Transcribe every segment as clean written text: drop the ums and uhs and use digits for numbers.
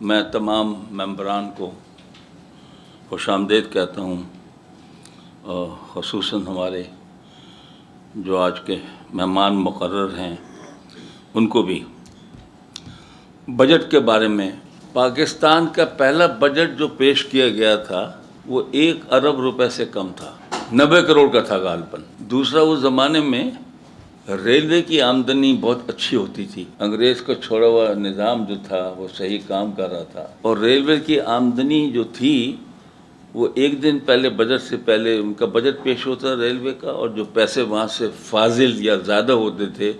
میں تمام ممبران کو خوش آمدید کہتا ہوں، اور خصوصاً ہمارے جو آج کے مہمان مقرر ہیں ان کو بھی۔ بجٹ کے بارے میں، پاکستان کا پہلا بجٹ جو پیش کیا گیا تھا وہ 1 ارب روپے سے کم تھا، 90 کروڑ کا تھا غالباً۔ دوسرا، اس زمانے میں ریلوے کی آمدنی بہت اچھی ہوتی تھی، انگریز کا چھوڑا ہوا نظام جو تھا وہ صحیح کام کر رہا تھا، اور ریلوے کی آمدنی جو تھی وہ ایک دن پہلے بجٹ سے پہلے ان کا بجٹ پیش ہوتا ریلوے کا، اور جو پیسے وہاں سے فاضل یا زیادہ ہوتے تھے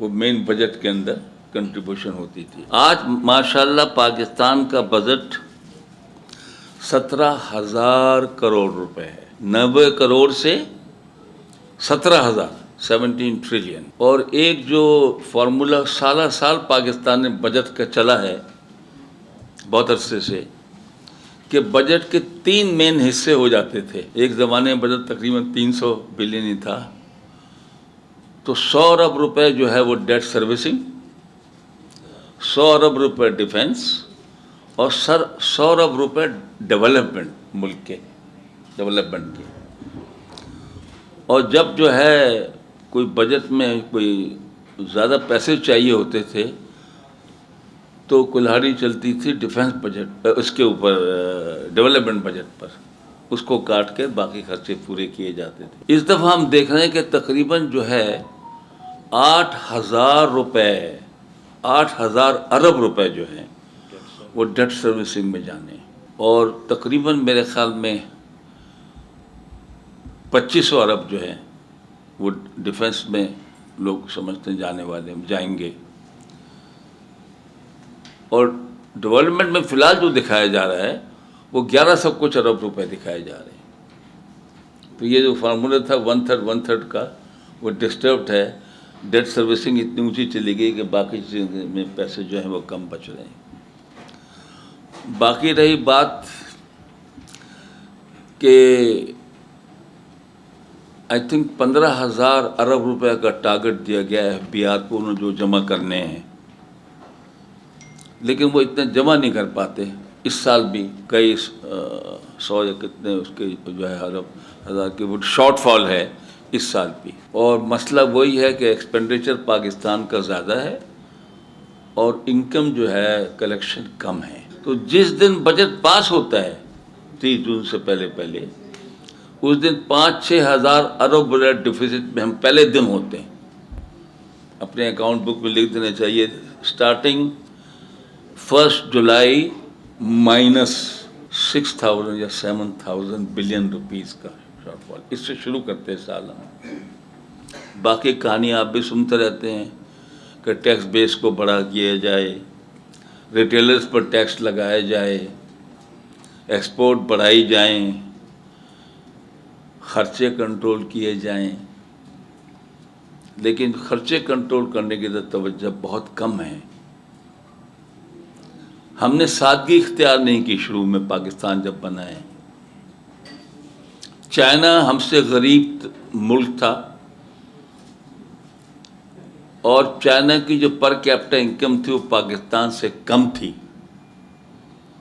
وہ مین بجٹ کے اندر کنٹریبیوشن ہوتی تھی۔ آج ماشاءاللہ پاکستان کا بجٹ 17,000 کروڑ روپے ہے، 90 کروڑ سے 17,000، 17 ٹریلین۔ اور ایک جو فارمولا سالہ سال پاکستان میں بجٹ کا چلا ہے بہت عرصے سے، کہ بجٹ کے 3 مین حصے ہو جاتے تھے۔ ایک زمانے میں بجٹ تقریباً 300 بلین ہی تھا، تو 100 ارب روپے جو ہے وہ ڈیٹ سروسنگ، 100 ارب روپے ڈیفنس، اور 100 ارب روپے ڈیولپمنٹ، ملک کے ڈیولپمنٹ کے۔ اور جب جو ہے کوئی بجٹ میں کوئی زیادہ پیسے چاہیے ہوتے تھے تو کلہاڑی چلتی تھی ڈیفنس بجٹ، اس کے اوپر ڈیولپمنٹ بجٹ پر، اس کو کاٹ کے باقی خرچے پورے کیے جاتے تھے۔ اس دفعہ ہم دیکھ رہے ہیں کہ تقریباً جو ہے 8,000 روپے، 8,000 ارب روپے جو ہیں وہ ڈیٹ سروسنگ میں جانے، اور تقریباً میرے خیال میں 2500 ارب جو ہے وہ ڈیفنس میں لوگ سمجھتے ہیں جانے والے جائیں گے۔ اور ڈیولپمنٹ میں فی الحال جو دکھایا جا رہا ہے وہ 1100 کچھ ارب روپے دکھائے جا رہے ہیں۔ تو یہ جو فارمولا تھا 1/3 کا وہ ڈسٹربڈ ہے، ڈیٹ سروسنگ اتنی اونچی چلی گئی کہ باقی چیزوں میں پیسے جو ہیں وہ کم بچ رہے ہیں۔ باقی رہی بات کہ آئی تھنک 15,000 ارب روپے کا ٹارگٹ دیا گیا ہے FBR کو، انہوں جو جمع کرنے ہیں، لیکن وہ اتنے جمع نہیں کر پاتے۔ اس سال بھی کئی 100 یا کتنے اس کے جو ہے ارب ہزار کی وہ شارٹ فال ہے اس سال بھی۔ اور مسئلہ وہی ہے کہ ایکسپینڈیچر پاکستان کا زیادہ ہے اور انکم جو ہے کلیکشن کم ہے۔ تو جس دن بجٹ پاس ہوتا ہے 30 جون سے پہلے اس دن 5-6 ہزار ارب روپے ڈیفیسٹ میں ہم پہلے دن ہوتے ہیں۔ اپنے اکاؤنٹ بک میں لکھ دینا چاہیے، سٹارٹنگ 1 جولائی -6,000 یا 7,000 بلین روپیز کا شارٹ فال، اس سے شروع کرتے ہیں سال ہم۔ باقی کہانی آپ بھی سنتے رہتے ہیں کہ ٹیکس بیس کو بڑھا کیا جائے، ریٹیلرز پر ٹیکس لگایا جائے، ایکسپورٹ بڑھائی جائیں، خرچے کنٹرول کیے جائیں، لیکن خرچے کنٹرول کرنے کی توجہ بہت کم ہے۔ ہم نے سادگی اختیار نہیں کی شروع میں، پاکستان جب بنا ہے۔ چائنا ہم سے غریب ملک تھا، اور چائنا کی جو پر کیپٹا انکم تھی وہ پاکستان سے کم تھی،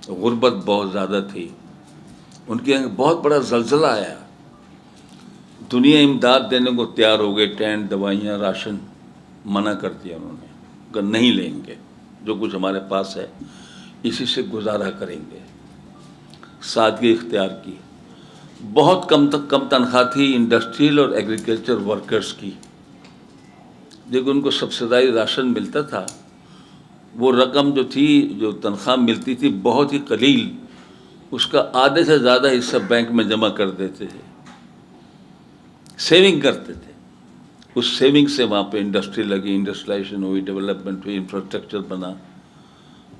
غربت بہت زیادہ تھی، ان کے یہاں بہت بڑا زلزلہ آیا، دنیا امداد دینے کو تیار ہو گئے، ٹینٹ، دوائیاں، راشن منع کر دیا انہوں نے کہ نہیں لیں گے، جو کچھ ہمارے پاس ہے اسی سے گزارا کریں گے۔ سادگی اختیار کی، بہت کم تنخواہ تھی انڈسٹریل اور ایگریکلچر ورکرز کی، لیکن ان کو سبسڈائز راشن ملتا تھا، وہ رقم جو تھی، جو تنخواہ ملتی تھی بہت ہی قلیل، اس کا آدھے سے زیادہ حصہ بینک میں جمع کر دیتے تھے، سیونگ کرتے تھے، اس سیونگ سے وہاں پہ انڈسٹری لگی، انڈسٹریلائزیشن ہوئی، ڈیولپمنٹ ہوئی، انفراسٹرکچر بنا۔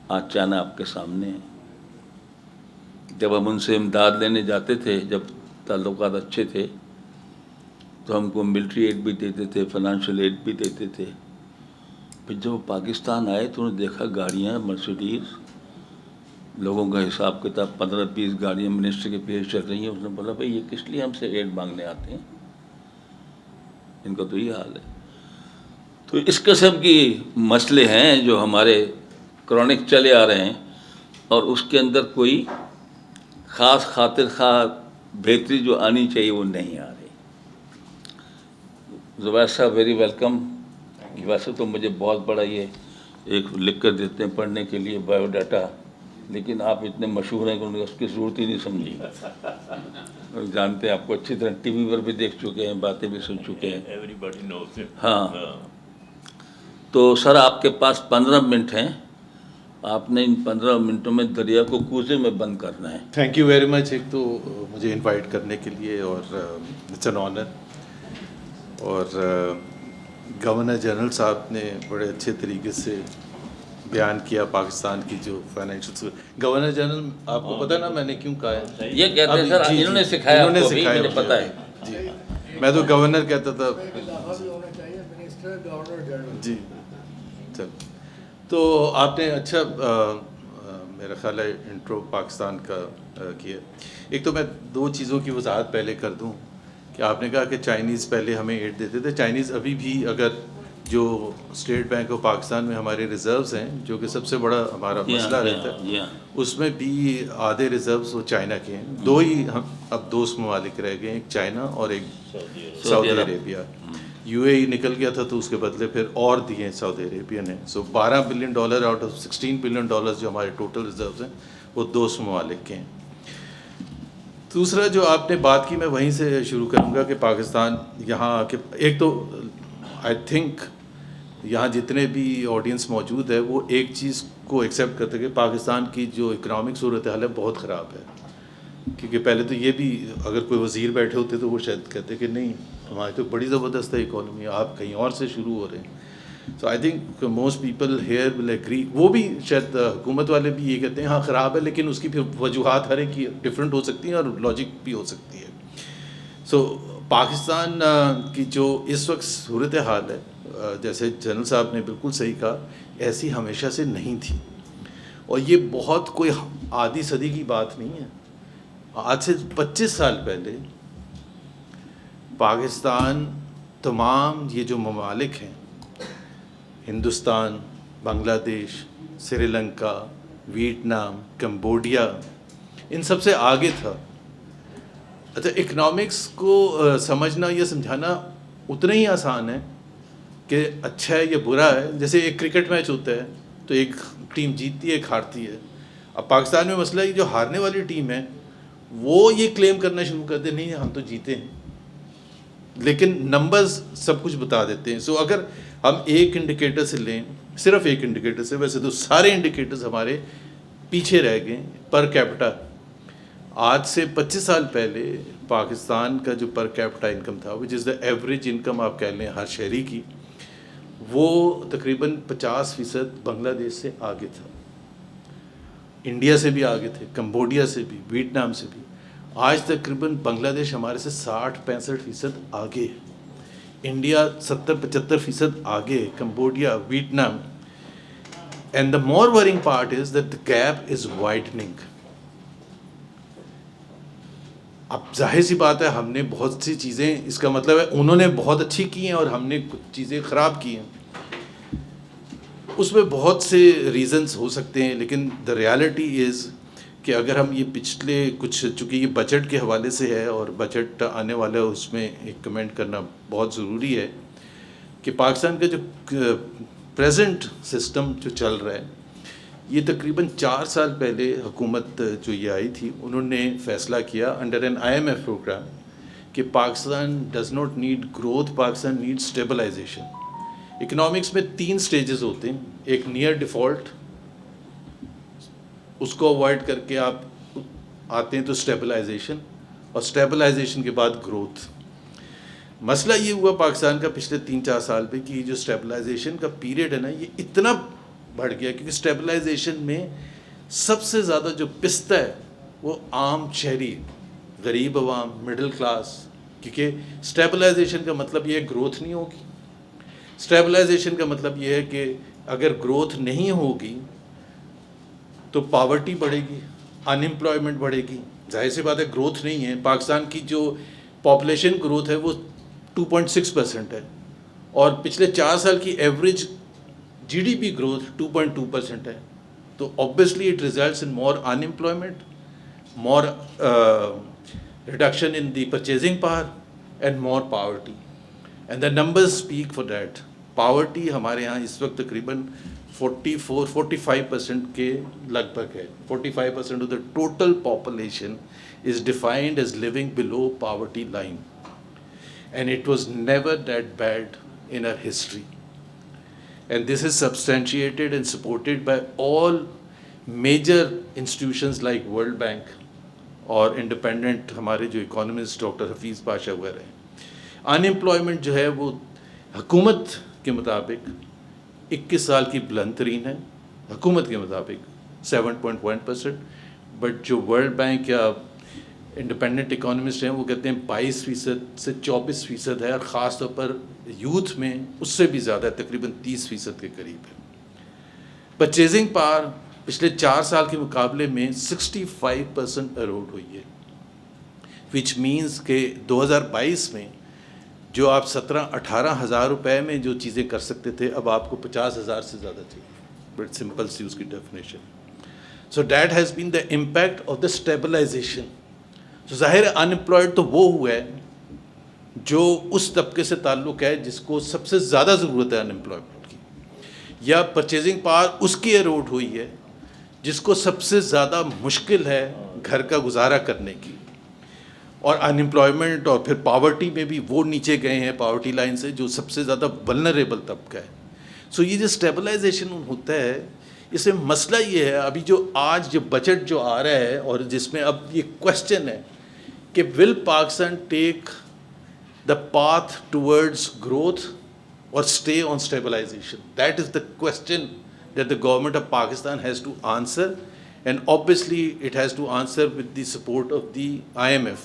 آج چائنا آپ کے سامنے ہے۔ جب ہم ان سے امداد لینے جاتے تھے، جب تعلقات اچھے تھے، تو ہم کو ملٹری ایڈ بھی دیتے تھے، فائنانشیل ایڈ بھی دیتے تھے۔ پھر جب پاکستان آئے تو انہوں نے دیکھا گاڑیاں مرسیڈیز، لوگوں کا حساب کتاب 15-20 گاڑیاں منسٹر کے پیچھے چل رہی ہیں۔ اس نے بولا بھائی یہ کس لیے ہم سے ایڈ مانگنے آتے ہیں، ان کا تو یہ حال ہے۔ تو اس قسم کی مسئلے ہیں جو ہمارے کرونک چلے آ رہے ہیں، اور اس کے اندر کوئی خاص خاطر خواہ بہتری جو آنی چاہیے وہ نہیں آ رہی. زبیر صاحب ویری ویلکم. ویسے تو مجھے بہت بڑا یہ ایک لکھ کر دیتے ہیں پڑھنے کے لیے بایو ڈاٹا، لیکن آپ اتنے مشہور ہیں کہ انہوں نے اس کی ضرورت ہی نہیں سمجھی. جانتے ہیں آپ کو اچھی طرح، ٹی وی پر بھی دیکھ چکے ہیں، باتیں بھی سن چکے ہیں. ہاں، تو سر آپ کے پاس 15 منٹ ہیں. آپ نے ان 15 منٹوں میں دریا کو کوزے میں بند کرنا ہے. Thank you very much. ایک تو مجھے انوائٹ کرنے کے لیے، اور اٹس این آنر. اور گورنر جنرل صاحب نے بڑے اچھے طریقے سے بیان کیا پاکستان کی جو فائنینشیل. گورنر جنرل آپ کو پتہ نا میں نے کیوں کہا ہے؟ یہ کہتے ہیں سر انہوں نے سکھایا، انہوں نے آپ کو بھی، سکھایا مجھے پتہ ہے. جی، میں تو گورنر کہتا تھا. جی چل، تو آپ نے اچھا میرا خیال ہے انٹرو پاکستان کا کیا. ایک تو میں 2 چیزوں کی وضاحت پہلے کر دوں کہ آپ نے کہا کہ چائنیز پہلے ہمیں ایڈ دیتے تھے. چائنیز ابھی بھی، اگر جو اسٹیٹ بینک آف پاکستان میں ہمارے ریزروز ہیں، جو کہ سب سے بڑا ہمارا مسئلہ رہتا ہے، اس میں بھی آدھے ریزروز وہ چائنا کے ہیں. 2 ہی ہم اب دوست ممالک رہ گئے ہیں، ایک چائنا اور ایک سعودی عربیہ. یو اے ای نکل گیا تھا تو اس کے بدلے پھر اور دیے سعودی عربیہ نے. سو $12 بلین آؤٹ آف $16 بلین جو ہمارے ٹوٹل ریزروز ہیں وہ دوست ممالک کے ہیں. دوسرا جو آپ نے بات کی، میں وہیں سے شروع کروں گا کہ پاکستان یہاں آ کے، ایک تو آئی تھنک یہاں جتنے بھی آڈینس موجود ہے وہ ایک چیز کو ایکسیپٹ کرتے کہ پاکستان کی جو اکنامک صورتحال ہے بہت خراب ہے. کیونکہ پہلے تو یہ بھی، اگر کوئی وزیر بیٹھے ہوتے تو وہ شاید کہتے کہ نہیں ہماری تو بڑی زبردست ہے اکانومی، آپ کہیں اور سے شروع ہو رہے ہیں. So I think most people here will agree. وہ بھی شاید حکومت والے بھی یہ کہتے ہیں ہاں خراب ہے، لیکن اس کی پھر وجوہات ہر ایک کی ڈفرینٹ ہو سکتی ہیں اور لاجک بھی ہو سکتی ہے. سو پاکستان کی جو اس وقت صورت حال ہے، جیسے جنرل صاحب نے بالکل صحیح کہا، ایسی ہمیشہ سے نہیں تھی. اور یہ بہت کوئی آدھی صدی کی بات نہیں ہے. آج سے 25 سال پہلے پاکستان، تمام یہ جو ممالک ہیں، ہندوستان، بنگلہ دیش، سری لنکا، ویتنام، کمبوڈیا، ان سب سے آگے تھا. اچھا، اکنامکس کو سمجھنا یا سمجھانا اتنا ہی آسان ہے کہ اچھا ہے یا برا ہے. جیسے ایک کرکٹ میچ ہوتا ہے تو ایک ٹیم جیتتی ہے، ایک ہارتی ہے. اب پاکستان میں مسئلہ ہے جو ہارنے والی ٹیم ہے وہ یہ کلیم کرنا شروع کر دے نہیں ہم تو جیتے ہیں، لیکن نمبرز سب کچھ بتا دیتے ہیں. سو اگر ہم ایک انڈیکیٹر سے لیں، صرف ایک انڈیکیٹر سے، ویسے تو سارے انڈیکیٹرز ہمارے پیچھے رہ گئے پر کیپٹا. آج سے 25 سال پہلے پاکستان کا جو پر کیپٹا انکم تھا، which is the average income آپ کہہ لیں ہر شہری کی، وہ تقریباً 50% بنگلہ دیش سے آگے تھا، انڈیا سے بھی آگے تھے، کمبوڈیا سے بھی، ویتنام سے بھی. آج تقریباً بنگلہ دیش ہمارے سے 60-65% آگے ہے، انڈیا 70-75% آگے ہے، Cambodia, Vietnam. And the more worrying part is that the gap is widening. اب ظاہر سی بات ہے ہم نے بہت سی چیزیں، اس کا مطلب ہے انہوں نے بہت اچھی کی ہیں اور ہم نے کچھ چیزیں خراب کی ہیں. اس میں بہت سے ریزنز ہو سکتے ہیں، لیکن دا ریالٹی از کہ اگر ہم یہ پچھلے کچھ، چونکہ یہ بجٹ کے حوالے سے ہے اور بجٹ آنے والا ہے، اس میں ایک کمنٹ کرنا بہت ضروری ہے کہ پاکستان کا جو پریزنٹ سسٹم جو چل رہا ہے، یہ تقریباً 4 سال پہلے حکومت جو یہ آئی تھی انہوں نے فیصلہ کیا انڈر این IMF پروگرام کہ Pakistan does not need growth, Pakistan need stabilisation. Economics میں 3 سٹیجز ہوتے ہیں. ایک نیئر ڈیفالٹ، اس کو اوائڈ کر کے آپ آتے ہیں تو اسٹیبلائزیشن، اور اسٹیبلائزیشن کے بعد گروتھ. مسئلہ یہ ہوا پاکستان کا پچھلے 3-4 سال پہ کہ جو اسٹیبلائزیشن کا پیریڈ ہے نا، یہ اتنا بڑھ گیا کیونکہ اسٹیبلائزیشن میں سب سے زیادہ جو پستا ہے وہ عام شہری، غریب عوام، مڈل کلاس. کیونکہ اسٹیبلائزیشن کا مطلب یہ ہے گروتھ نہیں ہوگی. اسٹیبلائزیشن کا مطلب یہ ہے کہ اگر گروتھ نہیں ہوگی تو پاورٹی بڑھے گی، ان امپلائمنٹ بڑھے گی. ظاہر سی بات ہے گروتھ نہیں ہے. پاکستان کی جو پاپولیشن گروتھ ہے وہ 2.6% ہے، اور پچھلے 4 سال کی ایوریج GDP گروتھ 2.2% ہے. تو تو obviously it results in more unemployment, more reduction in the purchasing power and more poverty. And the numbers speak for that. Poverty ہمارے یہاں اس وقت تقریباً 45% کے لگ بھگ ہے. 45% of the total population is defined as living below poverty line. And it was never that bad in our history. And this is substantiated and supported by all major institutions like World Bank اور independent ہمارے جو economist doctor Hafeez Pasha وغیرہ ہیں. Unemployment جو ہے وہ حکومت کے مطابق 21 سال کی بلند ترین ہے, حکومت کے مطابق 7.1%, بٹ جو ورلڈ بینک یا انڈیپینڈنٹ اکانومسٹ ہیں وہ کہتے ہیں 22% سے 24% ہے, اور خاص طور پر یوتھ میں اس سے بھی زیادہ ہے, تقریباً 30% کے قریب ہے. پرچیزنگ پاور پچھلے 4 سال کے مقابلے میں 65% اروڈ ہوئی ہے, وچ مینس کہ 2022 میں جو آپ 17-18 ہزار روپے میں جو چیزیں کر سکتے تھے اب آپ کو 50,000 سے زیادہ چاہیے. بٹ سمپل سی اس کی definition. So that has been the impact of the stabilisation. تو ظاہر انمپلائڈ تو وہ ہوا ہے جو اس طبقے سے تعلق ہے جس کو سب سے زیادہ ضرورت ہے انمپلائمنٹ کی, یا پرچیزنگ پاور اس کی اروڈ ہوئی ہے جس کو سب سے زیادہ مشکل ہے گھر کا گزارا کرنے کی. اور انمپلائمنٹ اور پھر پاورٹی میں بھی وہ نیچے گئے ہیں پاورٹی لائن سے جو سب سے زیادہ ولنریبل طبقہ ہے. سو یہ جو اسٹیبلائزیشن ہوتا ہے اس میں مسئلہ یہ ہے ابھی جو آج جو بجٹ جو آ رہا ہے اور جس میں اب یہ کوشچن ہے کہ ول پاکستان ٹیک دا پاتھ ٹورڈز گروتھ اور stay on stabilisation. That is the question that the government of Pakistan has to answer, and obviously it has to answer with the support of the IMF.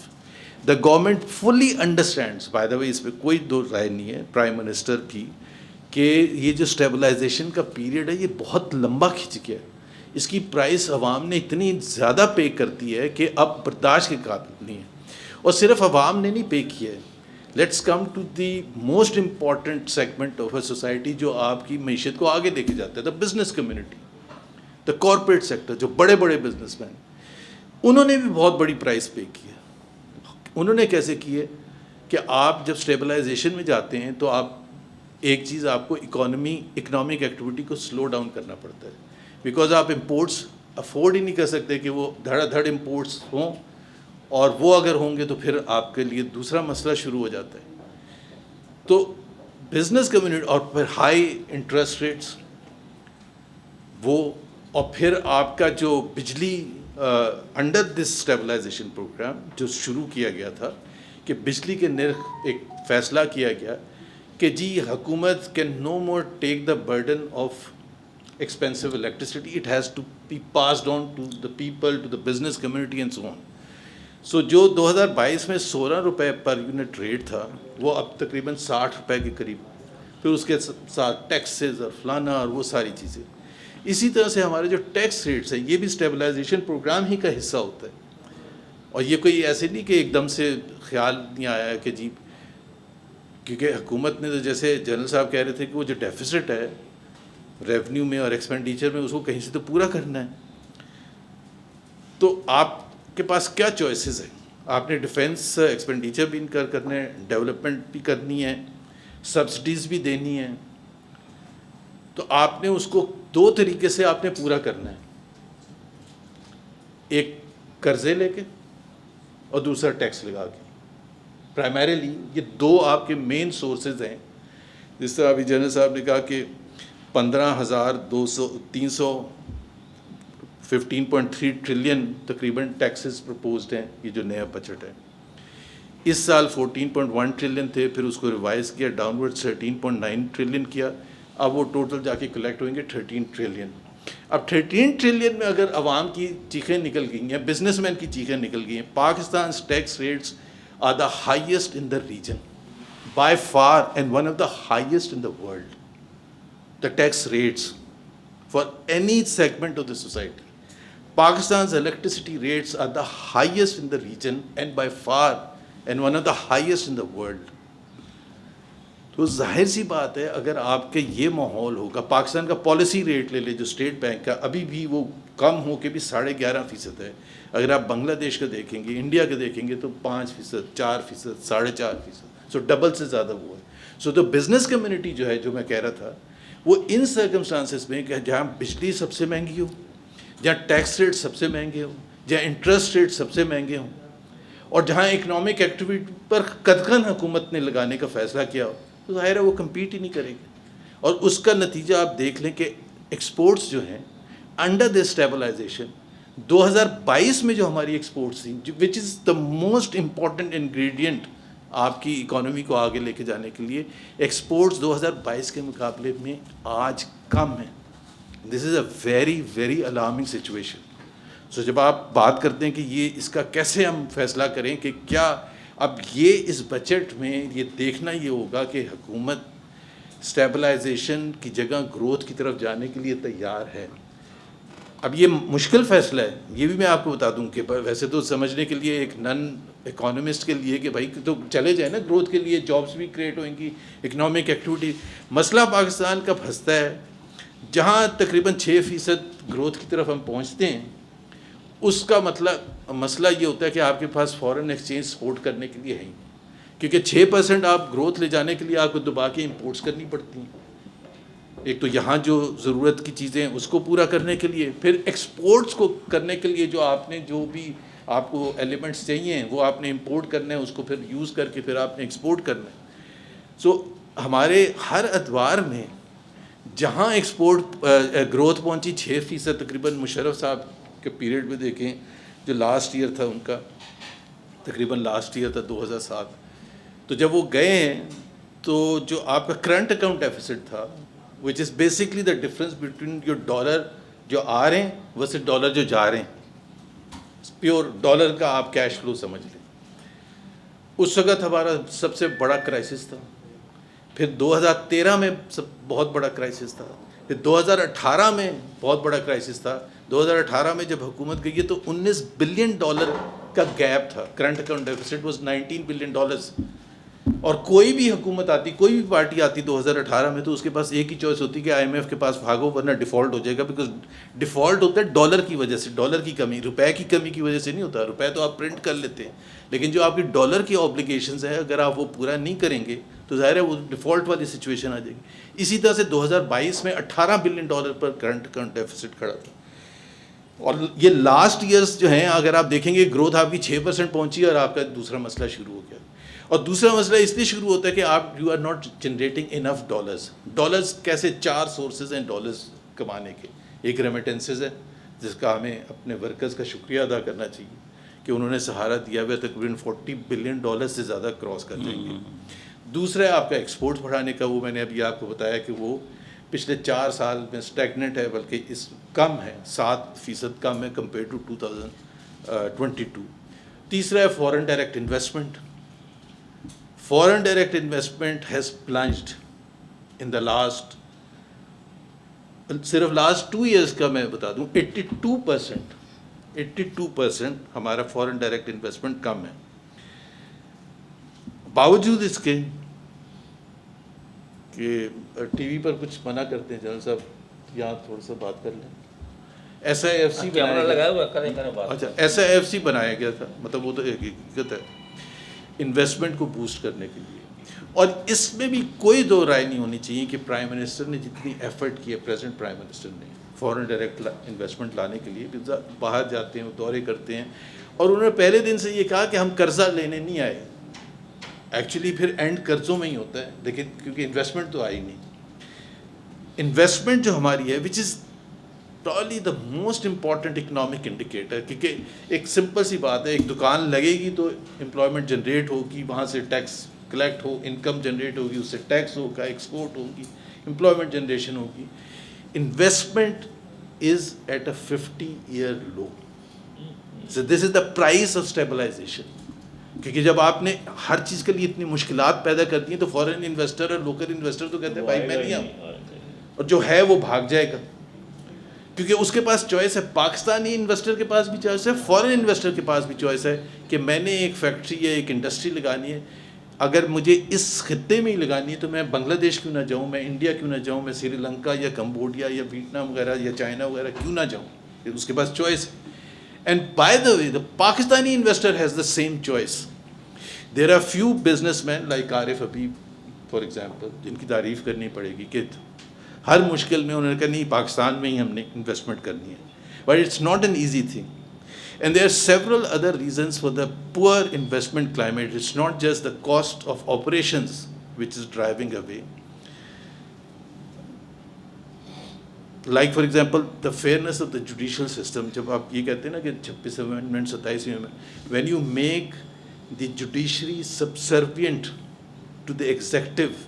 The government fully understands, by the way اس پہ کوئی دو رائے نہیں ہے prime minister کی, کہ یہ جو stabilisation کا period ہے یہ بہت لمبا کھنچ گیا ہے. اس کی پرائس عوام نے اتنی زیادہ پے کر دی ہے کہ اب برداشت کے قابل نہیں ہے. اور صرف عوام نے نہیں پے کیا ہے. Let's come to the most important segment of a society جو آپ کی معیشت کو آگے لے کے جاتا ہے, دا business community, the corporate sector, جو بڑے بڑے بزنس مین, انہوں نے بھی بہت بڑی پرائس پے کی ہے. انہوں نے کیسے کی ہے کہ آپ جب اسٹیبلائزیشن میں جاتے ہیں تو آپ ایک چیز آپ کو اکنامک ایکٹیویٹی کو سلو ڈاؤن کرنا پڑتا ہے, بیکاز آپ امپورٹس افورڈ ہی نہیں کر سکتے کہ وہ دھڑا دھڑ امپورٹس ہوں, اور وہ اگر ہوں گے تو پھر آپ کے لیے دوسرا مسئلہ شروع ہو جاتا ہے. تو بزنس کمیونٹی اور پھر ہائی انٹرسٹ ریٹس وہ, اور پھر آپ کا جو بجلی انڈر دس اسٹیبلائزیشن پروگرام جو شروع کیا گیا تھا کہ بجلی کے نرخ ایک فیصلہ کیا گیا کہ جی حکومت can no more take the burden of expensive electricity, it has to be passed on to the people, to the business community and so on. So جو 2022 میں 16 روپے پر یونٹ ریٹ تھا وہ اب تقریباً 60 روپے کے قریب, پھر اس کے ساتھ ٹیکسز اور فلانا اور وہ ساری چیزیں. اسی طرح سے ہمارے جو ٹیکس ریٹس ہیں یہ بھی اسٹیبلائزیشن پروگرام ہی کا حصہ ہوتا ہے. اور یہ کوئی ایسے نہیں کہ ایک دم سے خیال نہیں آیا کہ جی, کیونکہ حکومت نے تو جیسے جنرل صاحب کہہ رہے تھے کہ وہ جو ڈیفیسٹ ہے ریونیو میں اور ایکسپینڈیچر میں اس کو کہیں سے تو پورا کرنا ہے. تو آپ کے پاس کیا چوائسیز ہیں؟ آپ نے ڈیفینس ایکسپینڈیچر بھی انکر کرنا ہے, ڈیولپمنٹ بھی کرنی ہے, سبسڈیز بھی دینی ہے. تو آپ نے اس کو 2 طریقے سے آپ نے پورا کرنا ہے, ایک قرضے لے کے اور دوسرا ٹیکس لگا کے. پرائمریلی یہ 2 آپ کے مین سورسز ہیں. جس طرح ابھی جنرل صاحب نے کہا کہ 15.3 ٹریلین تقریباً ٹیکسز پرپوزڈ ہیں یہ جو نیا بجٹ ہے. اس سال 14.1 ٹریلین تھے, پھر اس کو ریوائز کیا ڈاؤن ورڈ 13.9 ٹریلین کیا, اب وہ ٹوٹل جا کے کلیکٹ ہوئیں گے 13 ٹریلین. اب 13 ٹریلین میں اگر عوام کی چیخیں نکل گئی ہیں, بزنس مین کی چیخیں نکل گئی ہیں, Pakistan's tax rates are the highest in the region by far and one of the highest in the world. The tax rates for any segment of the society. Pakistan's electricity rates are the highest in the region and by far and one of the highest in the world. تو ظاہر سی بات ہے اگر آپ کے یہ ماحول ہوگا، پاکستان کا پالیسی ریٹ لے لے جو اسٹیٹ بینک کا ابھی بھی وہ کم ہو کے بھی 11.5% ہے. اگر آپ بنگلہ دیش کا دیکھیں گے، انڈیا کا دیکھیں گے تو 5%، 4%، 4.5%. سو ڈبل سے زیادہ وہ ہے. سو تو بزنس کمیونٹی جو ہے، جو میں کہہ رہا تھا، وہ ان سرکمسٹانسز میں کہ جہاں بجلی سب سے مہنگی ہو، جہاں ٹیکس ریٹ سب سے مہنگے ہوں، جہاں انٹرسٹ ریٹ سب سے مہنگے ہوں، اور جہاں اکنامک ایکٹیویٹی پر قدغن حکومت نے لگانے کا فیصلہ کیا ہو، تو ظاہر ہے وہ کمپیٹ ہی نہیں کرے گی. اور اس کا نتیجہ آپ دیکھ لیں کہ ایکسپورٹس جو ہیں انڈر دا اسٹیبلائزیشن 2022 میں جو ہماری ایکسپورٹس تھیں، وچ از دا موسٹ امپورٹنٹ انگریڈینٹ آپ کی اکانومی کو آگے لے کے جانے کے لیے، ایکسپورٹس 2022 کے مقابلے میں آج کم ہیں. This is a very very alarming situation. So جب آپ بات کرتے ہیں کہ یہ اس کا کیسے ہم فیصلہ کریں کہ کیا اب یہ اس بجٹ میں یہ دیکھنا یہ ہوگا کہ حکومت اسٹیبلائزیشن کی جگہ گروتھ کی طرف جانے کے لیے تیار ہے. اب یہ مشکل فیصلہ ہے، یہ بھی میں آپ کو بتا دوں کہ ویسے تو سمجھنے کے لیے ایک نن اکانومسٹ کے لیے کہ بھائی تو چلے جائیں نا گروتھ کے لیے، جابس بھی کریٹ ہوئیں گی، اکنامک ایکٹیویٹی. مسئلہ پاکستان کا پھنستا ہے جہاں تقریباً 6% گروتھ کی طرف ہم پہنچتے ہیں، اس کا مسئلہ یہ ہوتا ہے کہ آپ کے پاس فارن ایکسچینج سپورٹ کرنے کے لیے ہے ہی، کیونکہ 6% آپ گروتھ لے جانے کے لیے آپ کو دبا کے امپورٹس کرنی پڑتی ہیں. ایک تو یہاں جو ضرورت کی چیزیں ہیں اس کو پورا کرنے کے لیے، پھر ایکسپورٹس کو کرنے کے لیے جو آپ نے جو بھی آپ کو ایلیمنٹس چاہیے وہ آپ نے امپورٹ کرنے ہیں، اس کو پھر یوز کر کے پھر آپ نے ایکسپورٹ کرنا ہے. سو ہمارے ہر ادوار میں جہاں ایکسپورٹ گروتھ پہنچی 6% تقریباً. مشرف صاحب کے پیریڈ میں دیکھیں جو لاسٹ ایئر تھا ان کا، تقریباً لاسٹ ایئر تھا 2007، تو جب وہ گئے ہیں تو جو آپ کا کرنٹ اکاؤنٹ ڈیفیسٹ تھا، which is basically the difference between your dollar جو آ رہے ہیں ورسز ڈالر جو جا رہے ہیں، پیور ڈالر کا آپ کیش فلو سمجھ لیں. اس وقت ہمارا سب سے بڑا کرائسس تھا. پھر 2013 میں بہت بڑا کرائسس تھا. پھر 2018 میں بہت بڑا کرائسس تھا. 2018 میں جب حکومت گئی ہے تو $19 بلین کا گیپ تھا. Current account deficits was $19 billion. اور کوئی بھی حکومت آتی، کوئی بھی پارٹی آتی 2018 میں، تو اس کے پاس ایک ہی چوائس ہوتی کہ IMF کے پاس بھاگو ورنہ ڈیفالٹ ہو جائے گا. بیکاز ڈیفالٹ ہوتا ہے ڈالر کی وجہ سے، ڈالر کی کمی، روپے کی کمی کی وجہ سے نہیں ہوتا. روپے تو آپ پرنٹ کر لیتے ہیں، لیکن جو آپ کی ڈالر کی آبلیگیشنز ہیں اگر آپ وہ پورا نہیں کریں گے تو ظاہر ہے وہ ڈیفالٹ والی سچویشن آ جائے گی. اسی طرح سے 2022 میں $18 بلین پر کرنٹ اکاؤنٹ ڈیفیسٹ کھڑا تھا. اور یہ لاسٹ ایئرس جو ہیں اگر آپ دیکھیں گے گروتھ آپ کی 6% پہنچی اور آپ کا دوسرا مسئلہ شروع ہو گیا. اور دوسرا مسئلہ اس لیے شروع ہوتا ہے کہ آپ you are not generating enough dollars. کیسے 4 سورسز ہیں ڈالرز کمانے کے. ایک ریمیٹنسز ہے جس کا ہمیں اپنے ورکرز کا شکریہ ادا کرنا چاہیے کہ انہوں نے سہارا دیا ہوا تقریباً $40 بلین سے زیادہ کراس کر جائیں گے. دوسرا ہے آپ کا ایکسپورٹ بڑھانے کا. وہ میں نے ابھی آپ کو بتایا کہ وہ پچھلے 4 سال میں اسٹیگنٹ ہے، بلکہ اس کم ہے، 7% کم ہے کمپیئر ٹو 2022. تیسرا ہے foreign direct investment. Foreign direct investment has plunged in the صرف لاسٹ 2 years کا میں بتا دوں 82% ہمارا فورن ڈائریکٹ انویسٹمنٹ کم ہے. باوجود اس کے کہ ٹی وی پر کچھ منع کرتے ہیں جنرل صاحب، یہاں تھوڑا سا بات کر لیں. SIFC بنایا گیا تھا، مطلب وہ تو حقیقت ہے انویسٹمنٹ کو بوسٹ کرنے کے لیے. اور اس میں بھی کوئی دو رائے نہیں ہونی چاہیے کہ پرائم منسٹر نے جتنی ایفرٹ کی ہے، پریزنٹ پرائم منسٹر نے فورن ڈائریکٹ انویسٹمنٹ لانے کے لیے، باہر جاتے ہیں، دورے کرتے ہیں، اور انہوں نے پہلے دن سے یہ کہا کہ ہم قرضہ لینے نہیں آئے. ایکچولی پھر اینڈ قرضوں میں ہی ہوتا ہے، لیکن کیونکہ انویسٹمنٹ تو آئی نہیں. انویسٹمنٹ جو ہماری ہے which is probably the most important economic indicator, کیونکہ ایک سمپل سی بات ہے، ایک دکان لگے گی تو امپلائمنٹ جنریٹ ہوگی، وہاں سے ٹیکس کلیکٹ ہو، انکم جنریٹ ہوگی، اس سے ٹیکس ہوگا، ایکسپورٹ ہوگی، امپلائمنٹ جنریشن ہوگی. Investment is at a 50-year low. So this is the price of stabilization. کیونکہ جب آپ نے ہر چیز کے لیے اتنی مشکلات پیدا کر دی ہیں تو فورن انویسٹر اور لوکل انویسٹر تو کہتے ہیں بھائی میں نہیں آؤں، اور جو ہے وہ بھاگ جائے گا، کیونکہ اس کے پاس چوائس ہے. پاکستانی انویسٹر کے پاس بھی چوائس ہے، فورن انویسٹر کے پاس بھی چوائس ہے کہ میں نے ایک فیکٹری یا ایک انڈسٹری لگانی ہے. اگر مجھے اس خطے میں ہی لگانی ہے تو میں بنگلہ دیش کیوں نہ جاؤں, میں انڈیا کیوں نہ جاؤں, میں سری لنکا یا کمبوڈیا یا ویتنام وغیرہ یا چائنا وغیرہ کیوں نہ جاؤں, اس کے پاس چوائس ہے. And by the way the Pakistani investor has the same choice. There are few business man like Arif Habib for example, جن کی تعریف کرنی پڑے گی کہ ہر مشکل میں انہوں نے کہا نہیں پاکستان میں ہی ہم نے انویسٹمنٹ کرنی ہے. But it's not an easy thing. And there are several other reasons for the poor investment climate. It's not just the cost of operations which is driving away. Like for example, the fairness of the judicial system. جب آپ یہ کہتے ہیں نا کہ 26 amendment 27 amendment, when you make the judiciary subservient to the executive,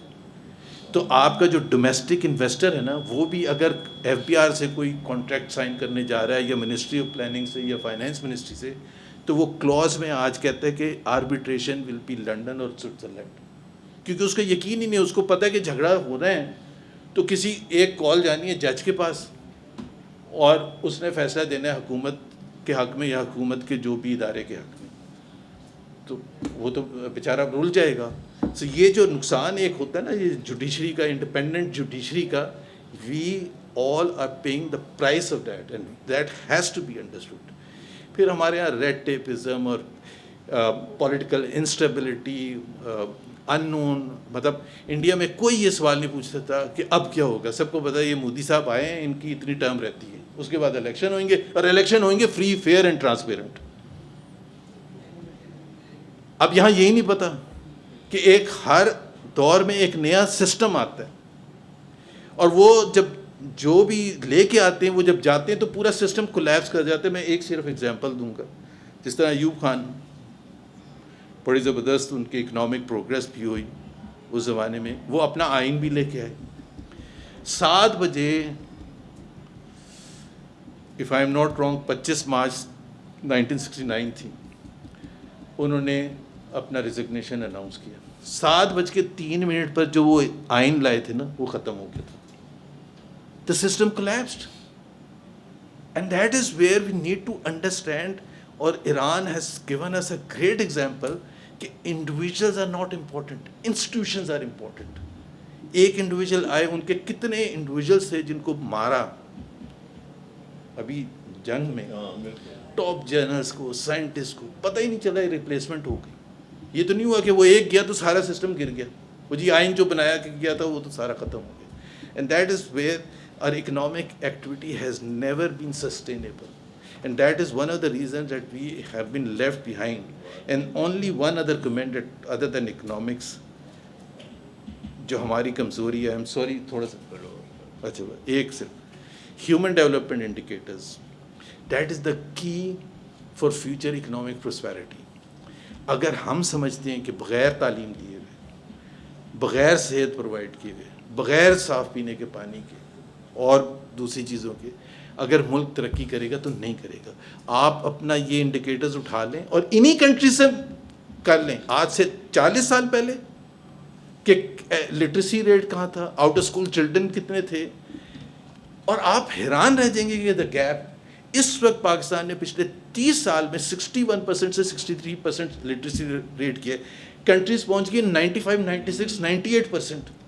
تو آپ کا جو ڈومیسٹک انویسٹر ہے نا وہ بھی اگر ایف بی آر سے کوئی کانٹریکٹ سائن کرنے جا رہا ہے یا منسٹری آف پلاننگ سے یا فائنانس منسٹری سے, تو وہ کلوز میں آج کہتا ہے کہ آربیٹریشن ول بی لنڈن اور سوئٹزرلینڈ, کیونکہ اس کا یقین ہی نہیں, اس کو پتہ ہے کہ جھگڑا ہو رہے ہیں تو کسی ایک کال جانی ہے جج کے پاس اور اس نے فیصلہ دینا ہے حکومت کے حق میں یا حکومت کے جو بھی ادارے کے حق میں, تو وہ تو بیچارہ رول جائے گا. سو یہ جو نقصان ایک ہوتا ہے نا یہ جوڈیشری کا, انڈیپینڈنٹ جوڈیشری کا, we all are paying the price of that and that has to be understood. پھر ہمارے یہاں ریڈ ٹیپزم اور پولیٹیکل انسٹیبلٹی, ان نون, مطلب انڈیا میں کوئی یہ سوال نہیں پوچھتا تھا کہ اب کیا ہوگا. سب کو پتا ہے یہ مودی صاحب آئے ہیں, ان کی اتنی ٹرم رہتی ہے, اس کے بعد الیکشن ہوئیں گے اور الیکشن ہوئیں گے فری, فیئر اینڈ ٹرانسپیرنٹ. اب یہاں یہی نہیں پتا کہ ایک ہر دور میں ایک نیا سسٹم آتا ہے اور وہ جب جو بھی لے کے آتے ہیں وہ جب جاتے ہیں تو پورا سسٹم کولیپس کر جاتا ہے. میں ایک صرف اگزامپل دوں گا, جس طرح ایوب خان بڑی زبردست ان کی اکنامک پروگریس بھی ہوئی اس زمانے میں, وہ اپنا آئین بھی لے کے آئے. 7 بجے if I am not wrong 25 March 1969 تھی, انہوں نے اپنا ریزگنیشن اناؤنس کیا. 7:03 پر جو وہ آئین لائے تھے نا وہ ختم ہو گیا تھا. The system collapsed and that is where we need to understand. اور Iran has given us a great example کہ individuals are not important, institutions are important. ایک انڈیویژل آئے, ان کے کتنے انڈیویژلس تھے جن کو مارا ابھی جنگ میں, ٹاپ جرنلس کو, سائنٹسٹ کو, پتہ ہی نہیں چلا ریپلیسمنٹ ہو گئی. یہ تو نہیں ہوا کہ وہ ایک گیا تو سارا سسٹم گر گیا, وہ جی آئین جو بنایا گیا تھا وہ تو سارا ختم ہو گیا. And that is where our economic activity has never been sustainable, and that is one of the reasons that we have been left behind. And only one other comment that other than economics جو ہماری کمزوری ہے, I'm sorry تھوڑا سا اچھا ایک صرف human development indicators, that is the key for future economic prosperity. اگر ہم سمجھتے ہیں کہ بغیر تعلیم دیے ہوئے, بغیر صحت پرووائڈ کیے ہوئے, بغیر صاف پینے کے پانی کے اور دوسری چیزوں کے اگر ملک ترقی کرے گا تو نہیں کرے گا. آپ اپنا یہ انڈیکیٹرز اٹھا لیں اور انہی کنٹری سے کر لیں آج سے 40 سال پہلے کہ لٹریسی ریٹ کہاں تھا, آؤٹ آف اسکول چلڈرن کتنے تھے, اور آپ حیران رہ جائیں گے کہ دا گیپ اس وقت پاکستان نے پچھلے 30 سال میں 61% سے 63% لٹریسی ریٹ کیا. کنٹریز پہنچ گئی 95, 96, 98%.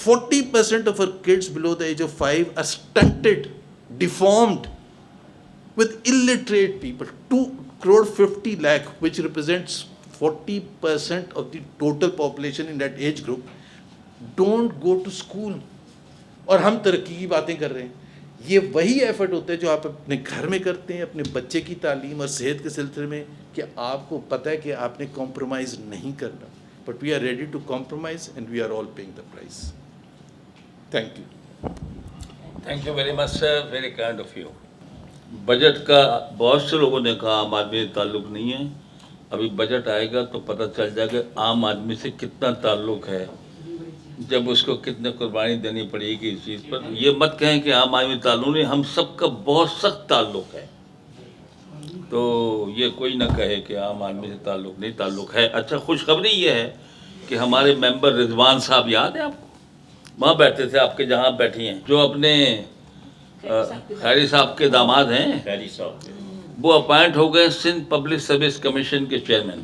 40% of our kids below the age of 5 are stunted, deformed, with illiterate people. 2.50 crore, which represents 40% of the total population in that age group, don't go to school. اور ہم ترقی کی باتیں کر رہے ہیں. یہ وہی ایفرٹ ہوتا ہے جو آپ اپنے گھر میں کرتے ہیں اپنے بچے کی تعلیم اور صحت کے سلسلے میں, کہ آپ کو پتہ ہے کہ آپ نے کمپرومائز نہیں کرنا. But we are ready to compromise and we are all paying the price. Thank you. Thank you very much, sir. Very kind of you. Budget کا بہت سے لوگوں نے کہا عام آدمی سے تعلق نہیں ہے. ابھی بجٹ آئے گا تو پتہ چل جائے گا عام آدمی سے کتنا تعلق ہے, جب اس کو کتنے قربانی دینی پڑے گی اس چیز پر. یہ مت کہیں کہ عام آدمی تعلق نہیں, ہم سب کا بہت سخت تعلق ہے. تو یہ کوئی نہ کہے کہ عام آدمی سے تعلق نہیں, تعلق ہے. اچھا خوشخبری یہ ہے کہ ہمارے ممبر رضوان صاحب یاد ہے آپ کو, وہاں بیٹھے تھے آپ کے جہاں بیٹھی ہیں, جو اپنے خیری صاحب کے داماد ہیں, وہ اپائنٹ ہو گئے سندھ پبلک سروس کمیشن کے چیئرمین.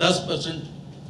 10%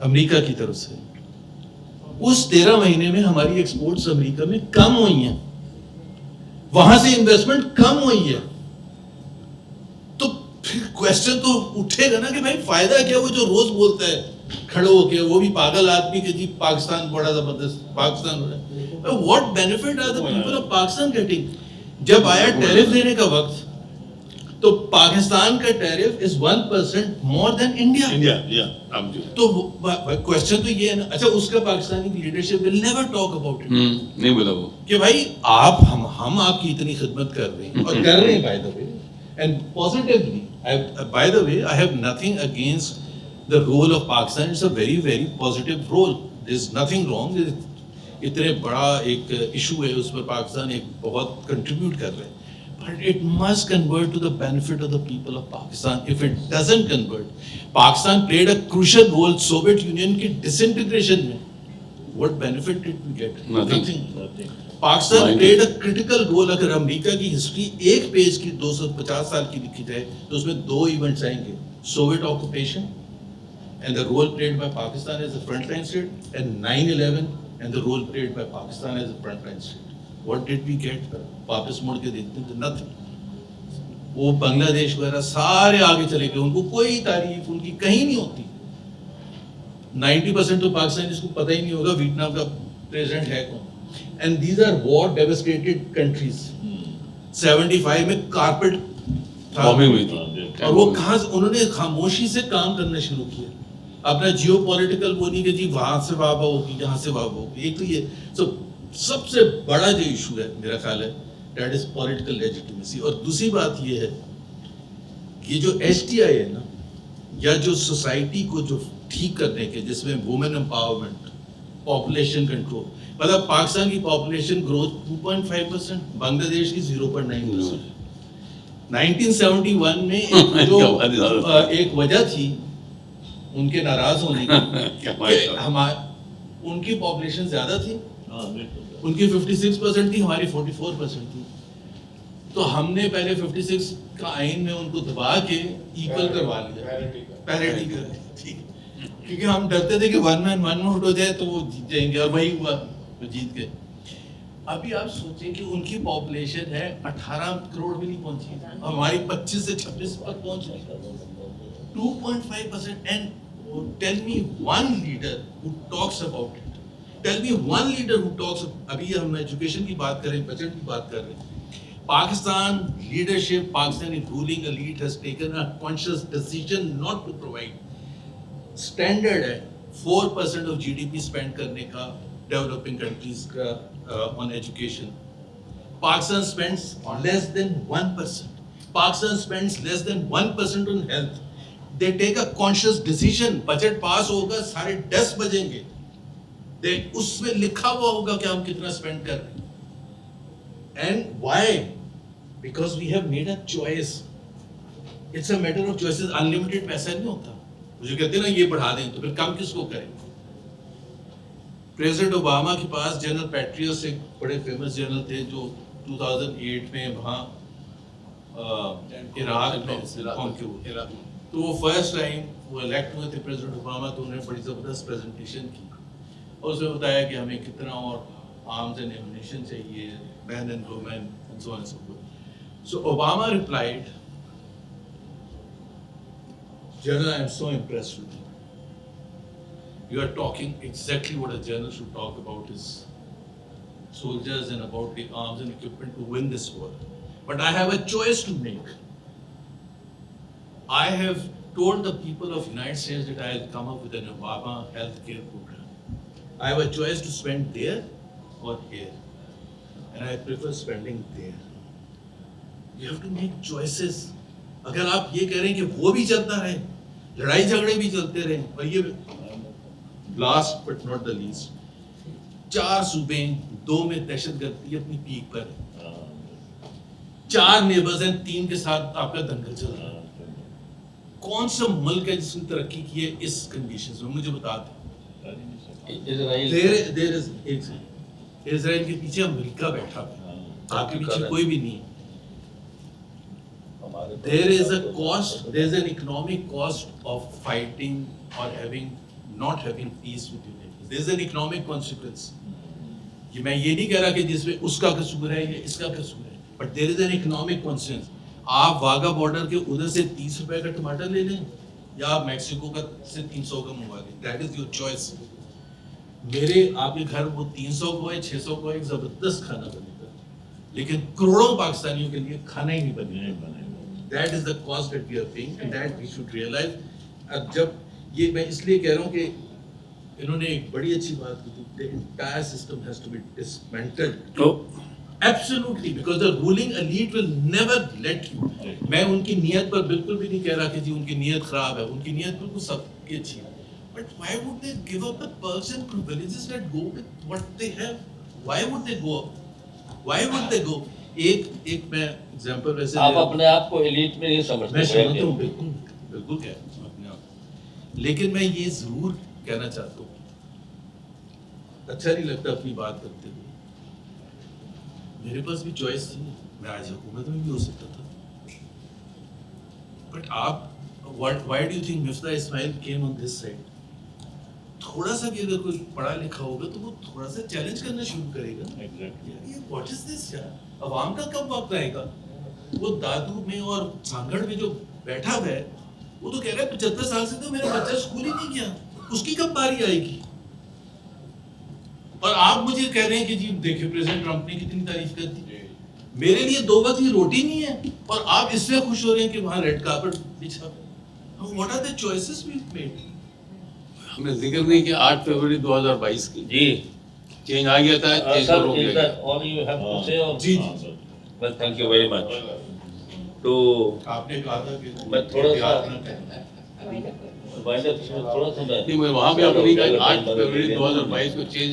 امریکہ کی طرف سے. اس 13 مہینے میں ہماری ایکسپورٹس امریکہ میں کم ہوئی ہیں, وہاں سے انویسٹمنٹ کم ہوئی ہے. تو پھر کوشچن تو اٹھے گا نا کہ بھائی فائدہ کیا, وہ جو روز بولتا ہے کھڑے ہو کے, وہ بھی پاگل آدمی کہ جی پاکستان بڑا زبردست پاکستان ہو رہا ہے. What benefit are the people of Pakistan getting? جب آیا ٹیرف دینے کا وقت تو پاکستان کا tariff is 1% more than India. تو کوشچن تو یہ ہے نا. اچھا اس کا Pakistani leadership will never talk about it, نہیں بولا وہ کہ بھائی آپ ہم آپ کی اتنی خدمت کر رہے ہیں اور کر رہے ہیں by the way and positively. By the way I have nothing against the role of Pakistan. It's a very very positive role. There's nothing wrong. اتنے بڑا ایک ایشو ہے اس پر پاکستان ایک بہت کنٹریبیوٹ کر رہے ہیں, but it must convert to the benefit of the people of Pakistan. If it doesn't convert, Pakistan played a crucial role Soviet Union کی disintegration میں. What benefit did we get? Nothing. Pakistan played a critical role. اگر امریکہ کی history ایک page کی 250 سال کی لکھی جائے تو اس میں 2 ایونٹس آئیں گے, Soviet occupation and the role played by Pakistan as a frontline state, and 9/11 and the role played by Pakistan as a frontline state. What did we get? واپس مڑ کے دیکھتے ہیں تو nothing. وہ بنگلہ دیش وغیرہ سارے آگے چلے گئے, ان کو کوئی تعریف ان کی کہیں نہیں ہوتی. 90% تو پاکستان کو پتہ ہی نہیں ہوگا ویتنام کا پریزیڈنٹ ہے کون. And these are war devastated countries. 75 میں کارپیٹ بامبنگ ہوئی تھی, اور وہ کہاں سے انہوں نے خاموشی سے کام کرنا شروع کیا. اپنا جیو پولیٹیکل وہ نہیں کہ جی وہاں سے وابہ ہوگی یہاں سے وابہ ہوگی. ایک تو یہ سب سے بڑا جو ایشو ہے میرا خیال ہے دیٹ از پولیٹیکل لیجیٹیمیسی. اور دوسری بات یہ ہے کہ جو ایس ٹی آئی ہے نا, یا جو سوسائٹی کو جو ٹھیک کرنے کے, جس میں وومن امپاورمنٹ, پاپولیشن کنٹرول, مطلب پاکستان کی پاپولیشن گروتھ 2.5%, بنگلہ دیش کی 0.9%. 1971 میں ایک وجہ تھی ان کے ناراض ہونے کی, ان کی پاپولیشن زیادہ تھی, ان کی 56% تھی, ہماری 44% تھی. تو ہم نے پہلے 56 کا آئین میں ان کو دبا کے ایکول کروا لیا, پیریٹی کر دی, ٹھیک, کیونکہ ہم ڈرتے تھے کہ 1 مین 1 ووٹ ہو جائے تو وہ جیت جائیں گے, اور وہی ہوا, وہ جیت گئے. ابھی آپ سوچیں کہ ان کی پاپولیشن ہے 18 کروڑ بھی نہیں پہنچی, اور ہماری 25 سے 26 پر پہنچ گئی, 2.5%. And tell me one leader who talks about it. Tell me one leader who talks. ابھی ہم ایجوکیشن کی بات کر رہے ہیں, بجٹ کی بات کر رہے ہیں. Pakistan leadership, Pakistani ruling elite has taken a conscious decision not to provide. Standard ہے 4% آف GDP اسپینڈ کرنے کا ڈیولپنگ کنٹریز کا on education. Pakistan spends less than 1%. Pakistan spends less than 1% on health. They take a conscious decision. Budget pass ہوگا, سارے desk بجیں گے, اس میں لکھا ہوا ہوگا کہ ہم کتنا اسپینڈ کر رہے ہیں. And why? Because we have made a choice. It's a matter of choices. Unlimited پیسہ نہیں ہوتا. مجھے کہتے ہیں نا یہ بڑھا دیں تو پھر کم کس کو کریں. پریزیڈنٹ اوباما کے پاس جنرل پیٹریوس ایک بڑے فیمس جنرل تھے جو 2008 میں وہاں عراق میں قوم کے ہوئے. تو وہ فرسٹ ٹائم وہ الیکٹ ہوئے تھے پریزیڈنٹ اوباما, تو انہوں نے بڑی زبردست پریزنٹیشن کی اور اس میں بتایا کہ ہمیں کتنا اور آرمز اینڈ ایمونیشن چاہیے, men and women and so on and so forth. So Obama replied, General, I am so impressed with you. You are talking exactly what a general should talk about his soldiers and about the arms and equipment to win this war. But I have a choice to make. I have told the people of United States that I will come up with an Obama health care program. I have a choice to spend there or here. And I prefer spending there. You have to make choices. اگر آپ یہ کہہ رہے ہیں کہ وہ بھی چلتا رہے, لڑائی جھگڑے بھی چلتے رہے, اور یہ last but not the least, 4 صوبے 2 میں دہشت گردی اپنی پیک پر, 4 نیبرز ہیں, 3 کے ساتھ آپ کا دنگل چل رہا ہے. کون سا ملک ہے جس نے ترقی کی ہے اس کنڈیشنز میں, مجھے بتا دیں. اسرائیل کے پیچھے امریکہ بیٹھا ہے, آپ کے پیچھے کوئی بھی نہیں ہے. There is a cost, there is an economic cost of fighting or having not having peace with your neighbors. There is an economic consequence. یہ میں یہ نہیں کہہ رہا کہ جس میں اس کا قصور ہے یا اس کا قصور ہے, but there is an economic consequence. آپ واگا بارڈر کے ادھر سے 30 روپے کا ٹماٹر لے لیں یا آپ میکسیکو کا سے 300 کا منگوا لیں. That is your choice. میرے آپ کے گھر وہ 300 کو ہے 600 کو ہے, ایک زبردست کھانا بنے گا, لیکن کروڑوں پاکستانیوں کے لیے کھانا ہی نہیں بنے گا. That is the cost that we are paying and that we should realize. اب جب یہ میں اس لیے کہہ رہا ہوں کہ انہوں نے ایک بڑی اچھی بات کی تھی, the entire system has to be dismantled. Absolutely, because the ruling elite will never let you. میں ان کی نیت پر بالکل بھی نہیں کہہ رہا کہ جی ان کی نیت خراب ہے, ان کی نیت بالکل سب کی اچھی ہے. But why would they give up the perks and privileges that go with what they have? Why would they go up? Why would they go? ایک میں ایگزامپل ویسے آپ اپنے آپ کو ایلیٹ میں نہیں سمجھتے. میں سمجھتا ہوں بالکل بالکل کہہ رہا ہوں اپنے آپ, لیکن میں یہ ضرور کہنا چاہتا ہوں, اچھا نہیں لگتا اپنی بات کرتے ہوئے. میرے پاس بھی چوائس تھی, میں آج حکومت میں بھی ہو سکتا تھا. بٹ آپ why do you think Miftah Ismail came on this side? تھوڑا سا بھی اگر کوئی پڑھا لکھا ہوگا تو وہ تھوڑا سا چیلنج کرنا شروع کرے گا. واٹ از دس یار, عوام کا کب وقت آئے گا؟ وہ دادو میں اور سانگڑ میں جو بیٹھا ہوا ہے وہ تو کہہ رہا ہے 75 سال سے تو میرا بچہ اسکول ہی نہیں گیا, اس کی کب باری آئے گی؟ اور آپ مجھے کہہ رہے ہیں کہ جی دیکھیں پریزیڈنٹ ٹرمپ نے کتنی تعریف کر دی, میرے لیے 2 وقت کی روٹی نہیں ہے اور آپ اس سے خوش ہو رہے ہیں کہ وہاں ریڈ کارپٹ بچھا. What are the choices we made? ہم نے ذکر نہیں کیا 8 فروری 2022 کی جی چینج آ گیا تھا, چینج کو روک لیا گیا. جی well thank you very much. تو آپ نے کہا تھا کہ میں تھوڑا سا نہیں, میں وہاں پہ آپ نے کہا 8 فروری 2022 کو چینج